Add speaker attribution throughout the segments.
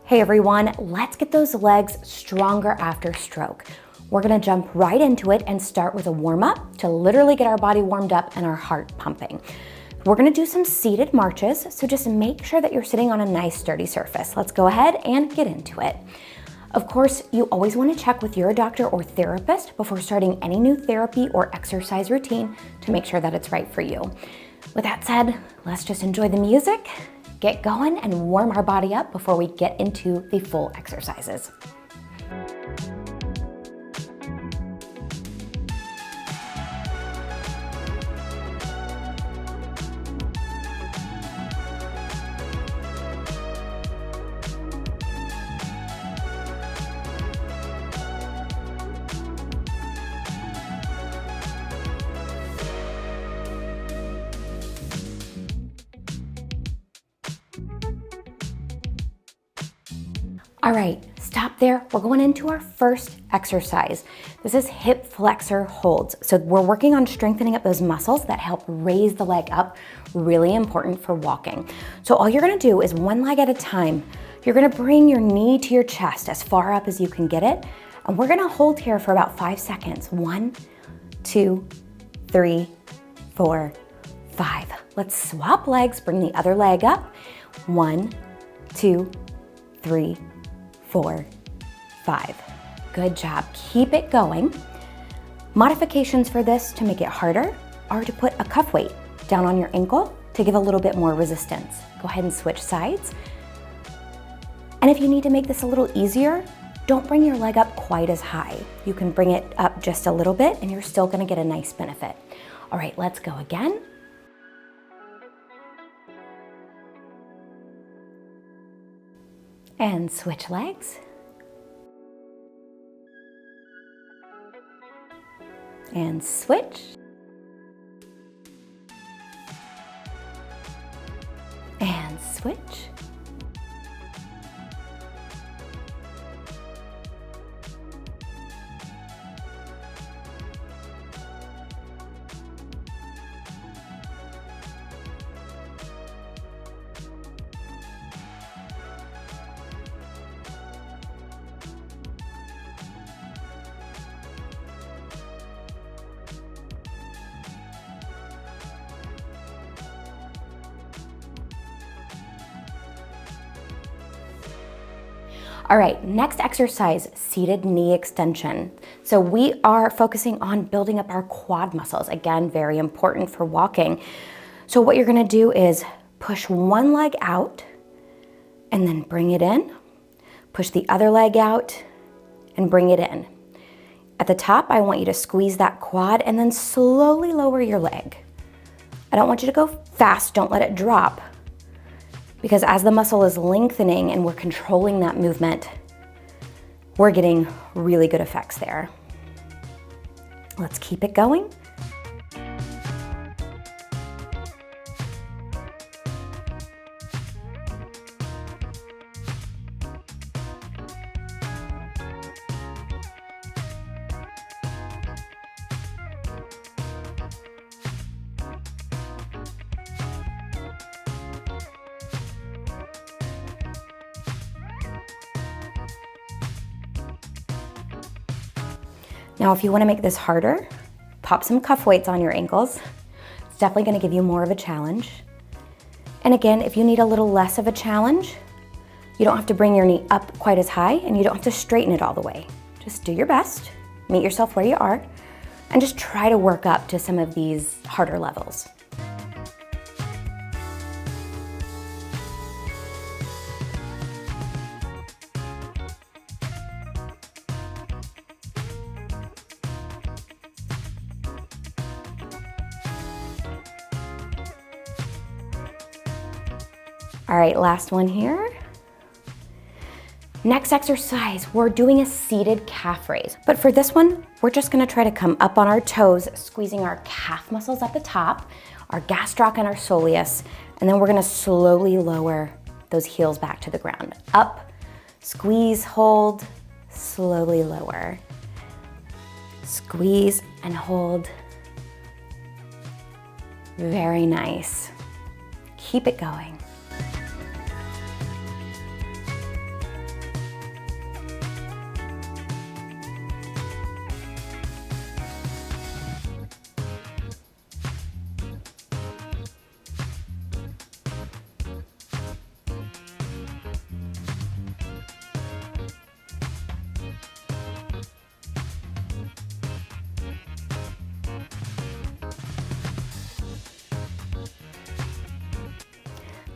Speaker 1: Hey everyone, let's get those legs stronger after stroke. We're gonna jump right into it and start with a warm up to literally get our body warmed up and our heart pumping. We're gonna do some seated marches, so just make sure that you're sitting on a nice sturdy surface. Let's go ahead and get into it. Of course, you always wanna check with your doctor or therapist before starting any new therapy or exercise routine to make sure that it's right for you. With that said, let's just enjoy the music, get going, and warm our body up before we get into the full exercises. All right, stop there. We're going into our first exercise. This is hip flexor holds. So we're working on strengthening up those muscles that help raise the leg up, really important for walking. So all you're gonna do is one leg at a time. You're gonna bring your knee to your chest as far up as you can get it. And we're gonna hold here for about 5 seconds. 1, 2, 3, 4, 5. Let's swap legs, bring the other leg up. 1, 2, 3, 4, 5. Good job. Keep it going. Modifications for this to make it harder are to put a cuff weight down on your ankle to give a little bit more resistance. Go ahead and switch sides. And if you need to make this a little easier, don't bring your leg up quite as high. You can bring it up just a little bit and you're still gonna get a nice benefit. All right, let's go again. And switch legs. And switch. And switch. All right, next exercise, seated knee extension. So we are focusing on building up our quad muscles. Again, very important for walking. So what you're gonna do is push one leg out and then bring it in. Push the other leg out and bring it in. At the top, I want you to squeeze that quad and then slowly lower your leg. I don't want you to go fast, don't let it drop. Because as the muscle is lengthening and we're controlling that movement, we're getting really good effects there. Let's keep it going. Now, if you want to make this harder, pop some cuff weights on your ankles. It's definitely going to give you more of a challenge. And again, if you need a little less of a challenge, you don't have to bring your knee up quite as high and you don't have to straighten it all the way. Just do your best, meet yourself where you are, and just try to work up to some of these harder levels. All right, last one here. Next exercise, we're doing a seated calf raise. But for this one, we're just gonna try to come up on our toes, squeezing our calf muscles at the top, our gastroc and our soleus, and then we're gonna slowly lower those heels back to the ground. Up, squeeze, hold, slowly lower. Squeeze and hold. Very nice. Keep it going.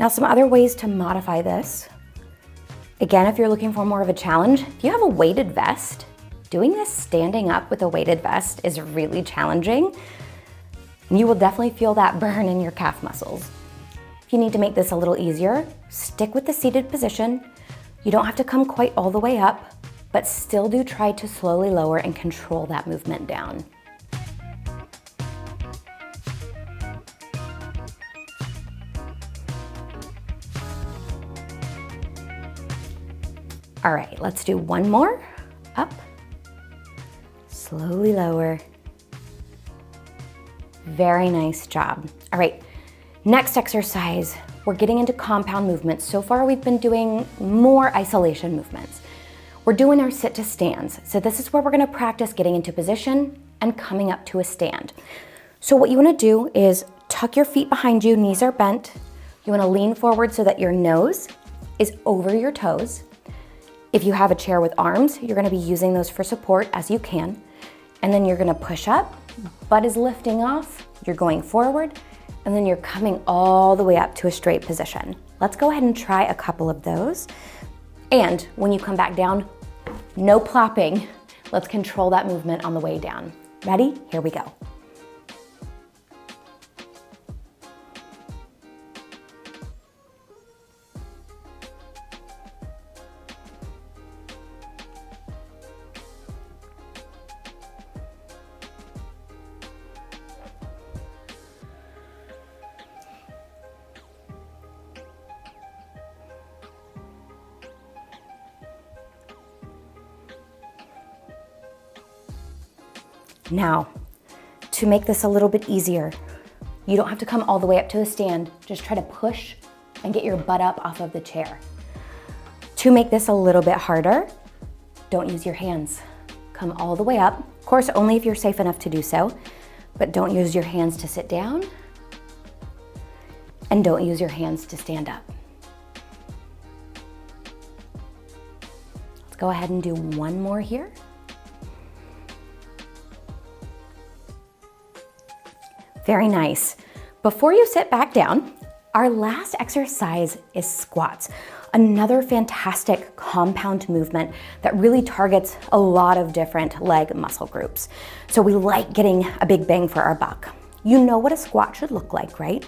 Speaker 1: Now, some other ways to modify this. Again, if you're looking for more of a challenge, if you have a weighted vest, doing this standing up with a weighted vest is really challenging. You will definitely feel that burn in your calf muscles. If you need to make this a little easier, stick with the seated position. You don't have to come quite all the way up, but still do try to slowly lower and control that movement down. All right, let's do one more. Up, slowly lower. Very nice job. All right, next exercise, we're getting into compound movements. So far we've been doing more isolation movements. We're doing our sit to stands. So this is where we're gonna practice getting into position and coming up to a stand. So what you wanna do is tuck your feet behind you, knees are bent. You wanna lean forward so that your nose is over your toes. If you have a chair with arms, you're gonna be using those for support as you can. And then you're gonna push up, butt is lifting off, you're going forward, and then you're coming all the way up to a straight position. Let's go ahead and try a couple of those. And when you come back down, no plopping. Let's control that movement on the way down. Ready? Here we go. Now, to make this a little bit easier, you don't have to come all the way up to the stand. Just try to push and get your butt up off of the chair. To make this a little bit harder, don't use your hands. Come all the way up. Of course, only if you're safe enough to do so, but don't use your hands to sit down and don't use your hands to stand up. Let's go ahead and do one more here. Very nice. Before you sit back down, our last exercise is squats. Another fantastic compound movement that really targets a lot of different leg muscle groups. So we like getting a big bang for our buck. You know what a squat should look like, right?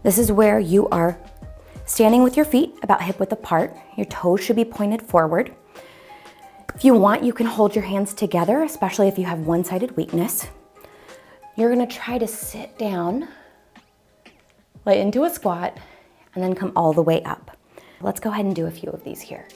Speaker 1: This is where you are standing with your feet about hip width apart. Your toes should be pointed forward. If you want, you can hold your hands together, especially if you have one-sided weakness. You're gonna try to sit down, lay into a squat, and then come all the way up. Let's go ahead and do a few of these here.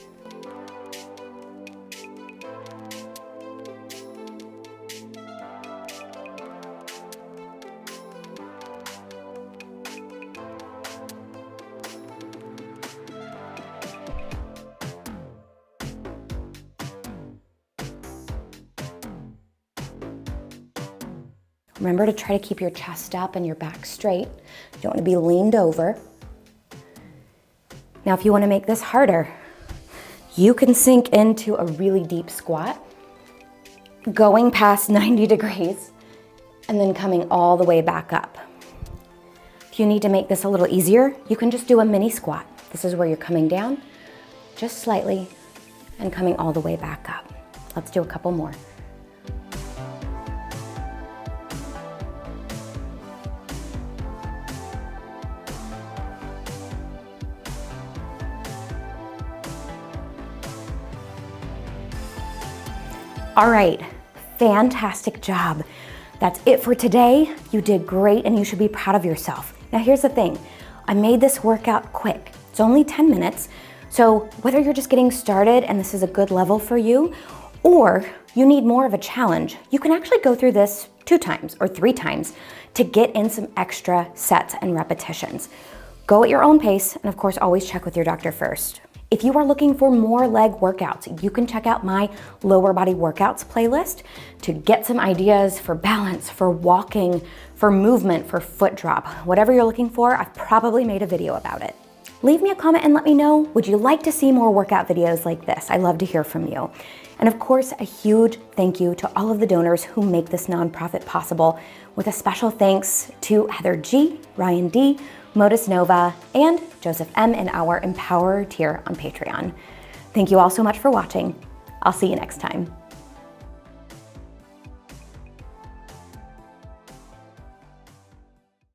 Speaker 1: Remember to try to keep your chest up and your back straight. You don't want to be leaned over. Now, if you want to make this harder, you can sink into a really deep squat, going past 90 degrees, and then coming all the way back up. If you need to make this a little easier, you can just do a mini squat. This is where you're coming down just slightly and coming all the way back up. Let's do a couple more. All right, fantastic job. That's it for today. You did great and you should be proud of yourself. Now here's the thing, I made this workout quick. It's only 10 minutes. So whether you're just getting started and this is a good level for you, or you need more of a challenge, you can actually go through this 2 times or 3 times to get in some extra sets and repetitions. Go at your own pace, and of course, always check with your doctor first. If you are looking for more leg workouts, you can check out my lower body workouts playlist to get some ideas for balance, for walking, for movement, for foot drop. Whatever you're looking for, I've probably made a video about it. Leave me a comment and let me know, would you like to see more workout videos like this? I love to hear from you. And of course, a huge thank you to all of the donors who make this nonprofit possible, with a special thanks to Heather G, Ryan D, Modus Nova, and Joseph M. in our Empower tier on Patreon. Thank you all so much for watching. I'll see you next time.